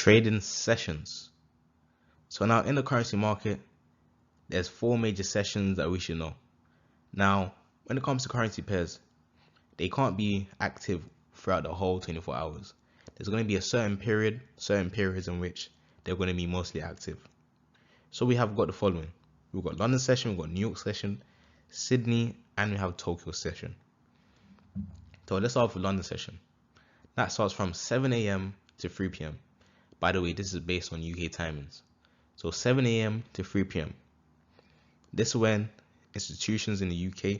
Trading sessions. So now in the currency market, there's 4 major sessions that we should know. Now, when it comes to currency pairs, they can't be active throughout the whole 24 hours. There's going to be a certain periods in which they're going to be mostly active. So we have got the following. We've got London session, we've got New York session, Sydney, and we have Tokyo session. So let's start with London session. That starts from 7 a.m. to 3 p.m. By the way, this is based on UK timings. So 7 a.m. to 3 p.m. This is when institutions in the UK,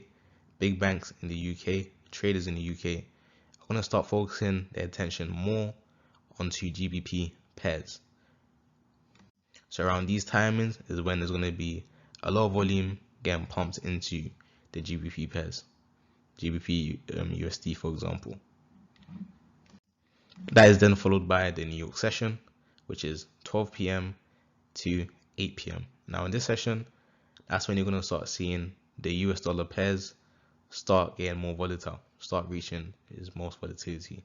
big banks in the UK, traders in the UK are going to start focusing their attention more onto GBP pairs. So around these timings is when there's going to be a lot of volume getting pumped into the GBP pairs, GBP USD for example. That is then followed by the New York session, which is 12 p.m. to 8 p.m. Now in this session, that's when you're going to start seeing the US dollar pairs start getting more volatile, start reaching its most volatility.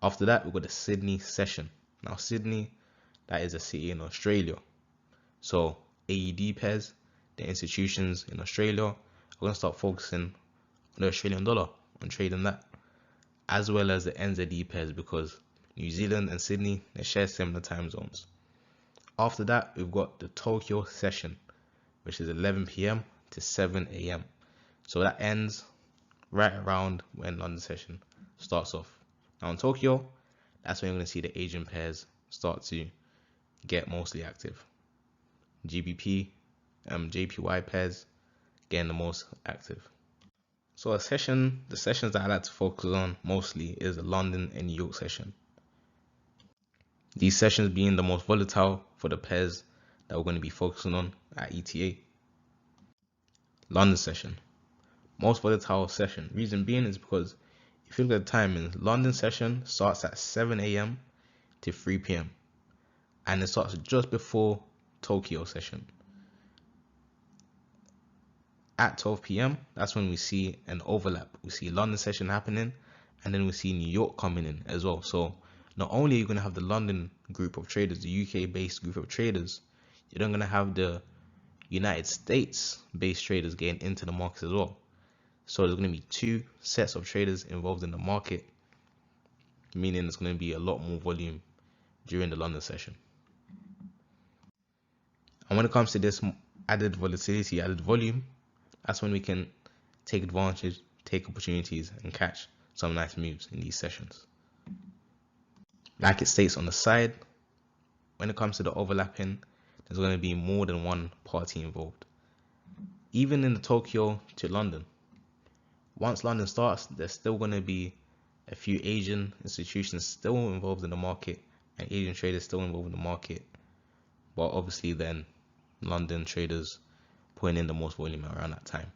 After that, we've got the Sydney session. Now Sydney, that is a city in Australia. So AED pairs, the institutions in Australia are going to start focusing on the Australian dollar, on trading that, as well as the NZD pairs, because New Zealand and Sydney, they share similar time zones. After that, we've got the Tokyo session, which is 11 p.m. to 7 a.m. So that ends right around when London session starts off. Now in Tokyo, that's when you're going to see the Asian pairs start to get mostly active. GBP, JPY pairs getting the most active. So the sessions that I like to focus on mostly is the London and New York session. These sessions being the most volatile for the pairs that we're going to be focusing on at ETA. London session, most volatile session. Reason being is because if you look at the timings, London session starts at 7 a.m. to 3 p.m. and it starts just before Tokyo session. At 12 p.m. that's when we see an overlap. We see London session happening, and then we see New York coming in as well. So not only are you going to have the London group of traders, the UK based group of traders, you're then going to have the United States based traders getting into the markets as well. So there's going to be 2 sets of traders involved in the market, meaning there's going to be a lot more volume during the London session. And when it comes to this added volatility, added volume, that's when we can take advantage, take opportunities, and catch some nice moves in these sessions. Like it states on the side, when it comes to the overlapping, there's going to be more than one party involved. Even in the Tokyo to London, once London starts, there's still going to be a few Asian institutions still involved in the market and Asian traders still involved in the market. But obviously then London traders putting in the most volume around that time.